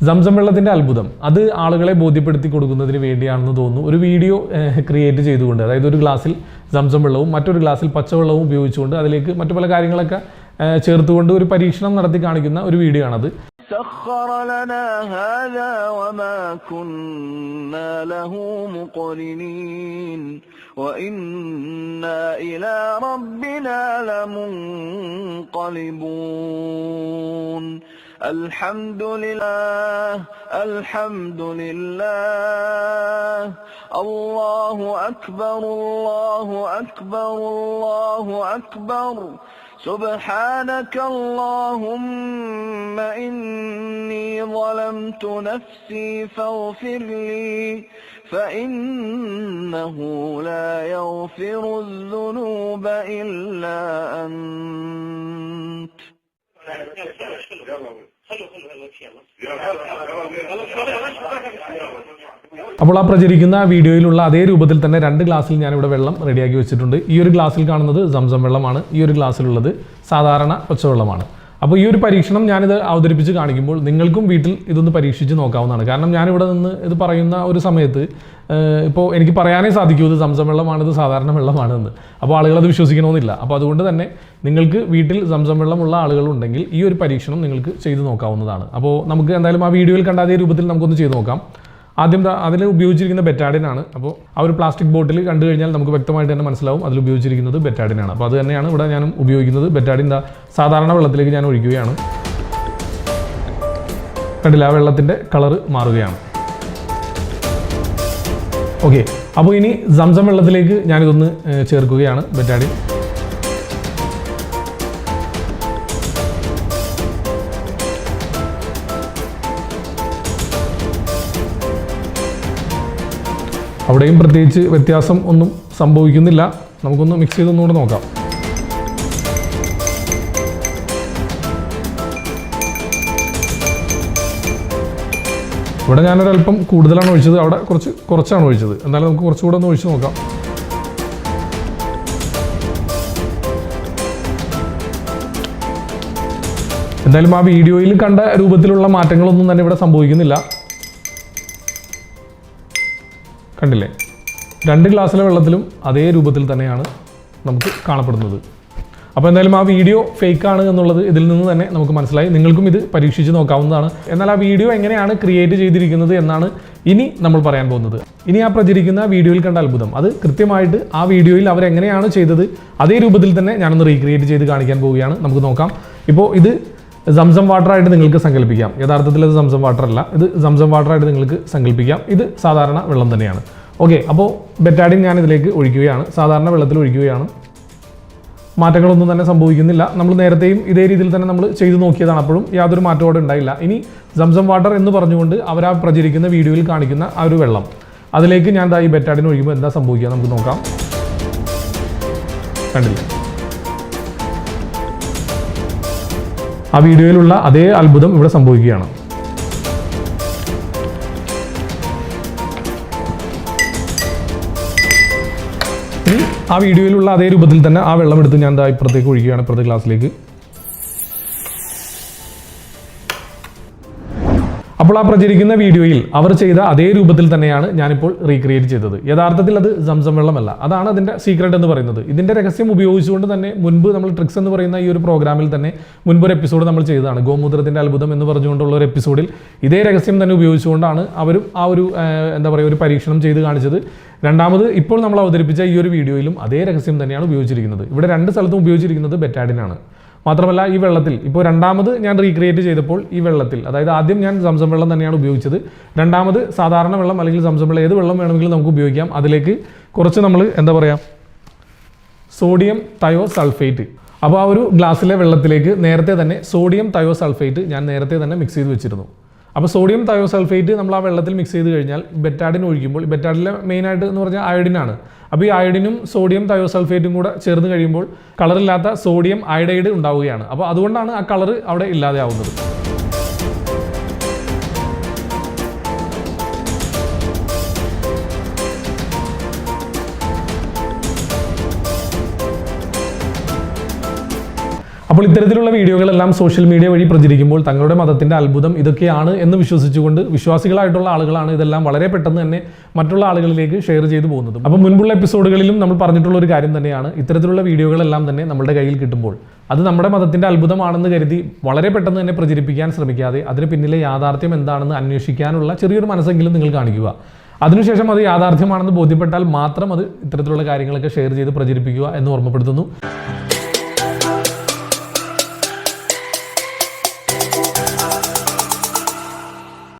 Zamzam വെള്ളത്തിൻ്റെ അത്ഭുതം അത് ആളുകളെ ബോധ്യപ്പെടുത്തി കൊടുക്കുന്നതിന് വേണ്ടിയാണെന്ന് തോന്നുന്നു ഒരു വീഡിയോ ക്രിയേറ്റ് ചെയ്തുകൊണ്ട്, അതായത് ഒരു ഗ്ലാസ്സിൽ സംസം വെള്ളവും മറ്റൊരു ഗ്ലാസ്സിൽ പച്ചവെള്ളവും ഉപയോഗിച്ചുകൊണ്ട് അതിലേക്ക് മറ്റു പല കാര്യങ്ങളൊക്കെ ചേർത്തുകൊണ്ട് ഒരു പരീക്ഷണം നടത്തി കാണിക്കുന്ന ഒരു വീഡിയോ ആണത്. سخر لنا هذا وما كنا له مقرنين وإنا إلى ربنا لمنقلبون الحمد لله الحمد لله الله أكبر الله أكبر الله أكبر سبحانك اللهم إني ظلمت نفسي فاغفر لي فإنه لا يغفر الذنوب إلا أنت. അപ്പോൾ ആ പ്രചരിക്കുന്ന വീഡിയോയിലുള്ള അതേ രൂപത്തിൽ തന്നെ 2 ഗ്ലാസ്സിൽ ഞാനിവിടെ വെള്ളം റെഡിയാക്കി വെച്ചിട്ടുണ്ട്. ഈ ഒരു ഗ്ലാസ്സിൽ കാണുന്നത് സംസം വെള്ളമാണ്, ഈ ഒരു ഗ്ലാസ്സിലുള്ളത് സാധാരണ പച്ചവെള്ളമാണ്. അപ്പോൾ ഈ ഒരു പരീക്ഷണം ഞാനിത് അവതരിപ്പിച്ച് കാണിക്കുമ്പോൾ നിങ്ങൾക്കും വീട്ടിൽ ഇതൊന്ന് പരീക്ഷിച്ച് നോക്കാവുന്നതാണ്. കാരണം ഞാനിവിടെ നിന്ന് ഇത് പറയുന്ന ഒരു സമയത്ത് ഇപ്പോൾ എനിക്ക് പറയാനേ സാധിക്കൂ ഇത് സംസം വെള്ളമാണിത് സാധാരണ വെള്ളമാണെന്ന്. അപ്പോൾ ആളുകളത് വിശ്വസിക്കണമെന്നില്ല. അപ്പോൾ അതുകൊണ്ട് തന്നെ നിങ്ങൾക്ക് വീട്ടിൽ സംസം വെള്ളമുള്ള ആളുകളുണ്ടെങ്കിൽ ഈ ഒരു പരീക്ഷണം നിങ്ങൾക്ക് ചെയ്ത് നോക്കാവുന്നതാണ്. അപ്പോൾ നമുക്ക് എന്തായാലും ആ വീഡിയോയിൽ കണ്ട അതേ രൂപത്തിൽ നമുക്കൊന്ന് ചെയ്ത് നോക്കാം. ആദ്യം അതിൽ ഉപയോഗിച്ചിരിക്കുന്ന ബെറ്റാഡിനാണ്. അപ്പോൾ ആ ഒരു പ്ലാസ്റ്റിക് ബോട്ടിൽ കണ്ടു കഴിഞ്ഞാൽ നമുക്ക് വ്യക്തമായിട്ട് തന്നെ മനസ്സിലാവും അതിൽ ഉപയോഗിച്ചിരിക്കുന്നത് ബെറ്റാഡിനാണ്. അപ്പോൾ അത് തന്നെയാണ് ഇവിടെ ഞാനും ഉപയോഗിക്കുന്നത്. ബെറ്റാഡിൻ സാധാരണ വെള്ളത്തിലേക്ക് ഞാൻ ഒഴിക്കുകയാണ്. കണ്ടില്ല, ആ വെള്ളത്തിൻ്റെ കളറ് മാറുകയാണ്. ഓക്കെ, അപ്പോൾ ഇനി സംസം വെള്ളത്തിലേക്ക് ഞാനിതൊന്ന് ചേർക്കുകയാണ് ബെറ്റാഡിൻ. അവിടെയും പ്രത്യേകിച്ച് വ്യത്യാസം ഒന്നും സംഭവിക്കുന്നില്ല. നമുക്കൊന്ന് മിക്സ് ചെയ്തൊന്നുകൂടെ നോക്കാം. ഇവിടെ ഞാനൊരല്പം കൂടുതലാണ് ഒഴിച്ചത്, അവിടെ കുറച്ചാണ് ഒഴിച്ചത്. എന്നാലും നമുക്ക് കുറച്ചുകൂടെ ഒന്ന് ഒഴിച്ച് നോക്കാം. എന്തായാലും ആ വീഡിയോയിൽ കണ്ട രൂപത്തിലുള്ള മാറ്റങ്ങളൊന്നും തന്നെ ഇവിടെ സംഭവിക്കുന്നില്ല. കണ്ടില്ലേ, 2 ഗ്ലാസ്സിലെ വെള്ളത്തിലും അതേ രൂപത്തിൽ തന്നെയാണ് നമുക്ക് കാണപ്പെടുന്നത്. അപ്പോൾ എന്തായാലും ആ വീഡിയോ ഫേക്കാണ് എന്നുള്ളത് ഇതിൽ നിന്ന് തന്നെ നമുക്ക് മനസ്സിലായി. നിങ്ങൾക്കും ഇത് പരീക്ഷിച്ച് നോക്കാവുന്നതാണ്. എന്നാൽ ആ വീഡിയോ എങ്ങനെയാണ് ക്രിയേറ്റ് ചെയ്തിരിക്കുന്നത് എന്നാണ് ഇനി നമ്മൾ പറയാൻ പോകുന്നത്. ഇനി ആ പ്രചരിക്കുന്ന വീഡിയോയിൽ കണ്ട അത്ഭുതം അത് കൃത്യമായിട്ട് ആ വീഡിയോയിൽ അവരെങ്ങനെയാണ് ചെയ്തത് അതേ രൂപത്തിൽ തന്നെ ഞാനൊന്ന് റീക്രിയേറ്റ് ചെയ്ത് കാണിക്കാൻ പോവുകയാണ്. നമുക്ക് നോക്കാം. ഇപ്പോൾ ഇത് സംസം വാട്ടറായിട്ട് നിങ്ങൾക്ക് സങ്കല്പിക്കാം. യഥാർത്ഥത്തിൽ അത് സംസം വാട്ടർ അല്ല, ഇത് സംസം വാട്ടറായിട്ട് നിങ്ങൾക്ക് സങ്കല്പിക്കാം. ഇത് സാധാരണ വെള്ളം തന്നെയാണ്. ഓക്കെ, അപ്പോൾ ബെറ്റാഡിൻ ഞാനിതിലേക്ക് ഒഴിക്കുകയാണ്, സാധാരണ വെള്ളത്തിൽ ഒഴിക്കുകയാണ്. മാറ്റങ്ങളൊന്നും തന്നെ സംഭവിക്കുന്നില്ല. നമ്മൾ നേരത്തെയും ഇതേ രീതിയിൽ തന്നെ നമ്മൾ ചെയ്തു നോക്കിയതാണ്, അപ്പോഴും യാതൊരു മാറ്റവും അവിടെ ഉണ്ടായില്ല. ഇനി സംസം വാട്ടർ എന്ന് പറഞ്ഞുകൊണ്ട് അവരാ പ്രചരിക്കുന്ന വീഡിയോയിൽ കാണിക്കുന്ന ആ ഒരു വെള്ളം അതിലേക്ക് ഞാൻ ഈ ബെറ്റാഡിൻ ഒഴിക്കുമ്പോൾ എന്താ സംഭവിക്കുക നമുക്ക് നോക്കാം. കണ്ടില്ല, ആ വീഡിയോയിലുള്ള അതേ അത്ഭുതം ഇവിടെ സംഭവിക്കുകയാണ്. ഇനി ആ വീഡിയോയിലുള്ള അതേ രൂപത്തിൽ തന്നെ ആ വെള്ളം എടുത്ത് ഞാൻ ഇപ്പുറത്തേക്ക് ഒഴിക്കുകയാണ്, ഇപ്പുറത്തെ ഗ്ലാസ്സിലേക്ക്. അപ്പോൾ ആ പ്രചരിക്കുന്ന വീഡിയോയിൽ അവർ ചെയ്ത അതേ രൂപത്തിൽ തന്നെയാണ് ഞാനിപ്പോൾ റീക്രിയേറ്റ് ചെയ്തത്. യഥാർത്ഥത്തിൽ അത് സംസം വെള്ളമല്ല. അതാണ് അതിൻ്റെ സീക്രട്ട് എന്ന് പറയുന്നത്. ഇതിൻ്റെ രഹസ്യം ഉപയോഗിച്ചുകൊണ്ട് തന്നെ മുൻപ് നമ്മൾ ട്രിക്സ് എന്ന് പറയുന്ന ഈ ഒരു പ്രോഗ്രാമിൽ തന്നെ മുൻപൊരു എപ്പിസോഡ് നമ്മൾ ചെയ്തതാണ്. ഗോമൂത്രത്തിൻ്റെ അത്ഭുതം എന്ന് പറഞ്ഞുകൊണ്ടുള്ള ഒരു എപ്പിസോഡിൽ ഇതേ രഹസ്യം തന്നെ ഉപയോഗിച്ചുകൊണ്ടാണ് അവരും ആ ഒരു എന്താ പറയുക ഒരു പരീക്ഷണം ചെയ്ത് കാണിച്ചത്. രണ്ടാമത് ഇപ്പോൾ നമ്മൾ അവതരിപ്പിച്ച ഈ ഒരു വീഡിയോയിലും അതേ രഹസ്യം തന്നെയാണ് ഉപയോഗിച്ചിരിക്കുന്നത്. ഇവിടെ 2 സ്ഥലത്തും ഉപയോഗിച്ചിരിക്കുന്നത് ബെറ്റാഡിനാണ്. മാത്രമല്ല ഈ വെള്ളത്തിൽ ഇപ്പോൾ രണ്ടാമത് ഞാൻ റീക്രിയേറ്റ് ചെയ്തപ്പോൾ ഈ വെള്ളത്തിൽ, അതായത് ആദ്യം ഞാൻ സംസം വെള്ളം തന്നെയാണ് ഉപയോഗിച്ചത്. രണ്ടാമത് സാധാരണ വെള്ളം അല്ലെങ്കിൽ സംസം വെള്ളം ഏത് വെള്ളം വേണമെങ്കിലും നമുക്ക് ഉപയോഗിക്കാം. അതിലേക്ക് കുറച്ച് നമ്മൾ എന്താ പറയുക സോഡിയം തയോസൾഫേറ്റ്. അപ്പോൾ ആ ഒരു ഗ്ലാസ്സിലെ വെള്ളത്തിലേക്ക് നേരത്തെ തന്നെ സോഡിയം തയോസൾഫേറ്റ് ഞാൻ നേരത്തെ തന്നെ മിക്സ് ചെയ്ത് വെച്ചിരുന്നു. അപ്പോൾ സോഡിയം തയോസൾഫേറ്റ് നമ്മൾ ആ വെള്ളത്തിൽ മിക്സ് ചെയ്ത് കഴിഞ്ഞാൽ ബെറ്റാഡിൻ ഒഴിക്കുമ്പോൾ, ബെറ്റാഡിലെ മെയിനായിട്ട് എന്ന് പറഞ്ഞാൽ അയഡിനാണ്. അപ്പോൾ ഈ അയഡിനും സോഡിയം തയോസൾഫേറ്റും കൂടെ ചേർന്ന് കഴിയുമ്പോൾ കളറില്ലാത്ത സോഡിയം അയഡൈഡ് ഉണ്ടാവുകയാണ്. അപ്പോൾ അതുകൊണ്ടാണ് ആ കളറ് അവിടെ ഇല്ലാതെ ആവുന്നത്. അപ്പോൾ ഇത്തരത്തിലുള്ള വീഡിയോകളെല്ലാം സോഷ്യൽ മീഡിയ വഴി പ്രചരിക്കുമ്പോൾ തങ്ങളുടെ മതത്തിന്റെ അത്ഭുതം ഇതൊക്കെയാണ് എന്ന് വിശ്വസിച്ചുകൊണ്ട് വിശ്വാസികളായിട്ടുള്ള ആളുകളാണ് ഇതെല്ലാം വളരെ പെട്ടെന്ന് തന്നെ മറ്റുള്ള ആളുകളിലേക്ക് ഷെയർ ചെയ്തു പോകുന്നത്. അപ്പോൾ മുൻപുള്ള എപ്പിസോഡുകളിലും നമ്മൾ പറഞ്ഞിട്ടുള്ള ഒരു കാര്യം തന്നെയാണ്, ഇത്തരത്തിലുള്ള വീഡിയോകളെല്ലാം തന്നെ നമ്മുടെ കയ്യിൽ കിട്ടുമ്പോൾ അത് നമ്മുടെ മതത്തിന്റെ അത്ഭുതമാണെന്ന് കരുതി വളരെ പെട്ടെന്ന് തന്നെ പ്രചരിപ്പിക്കാൻ ശ്രമിക്കാതെ അതിന് പിന്നിലെ യാഥാർത്ഥ്യം എന്താണെന്ന് അന്വേഷിക്കാനുള്ള ചെറിയൊരു മനസ്സെങ്കിലും നിങ്ങൾ കാണിക്കുക. അതിനുശേഷം അത് യാഥാർത്ഥ്യമാണെന്ന് ബോധ്യപ്പെട്ടാൽ മാത്രം അത് ഇത്തരത്തിലുള്ള കാര്യങ്ങളൊക്കെ ഷെയർ ചെയ്ത് പ്രചരിപ്പിക്കുക എന്ന് ഓർമ്മപ്പെടുത്തുന്നു.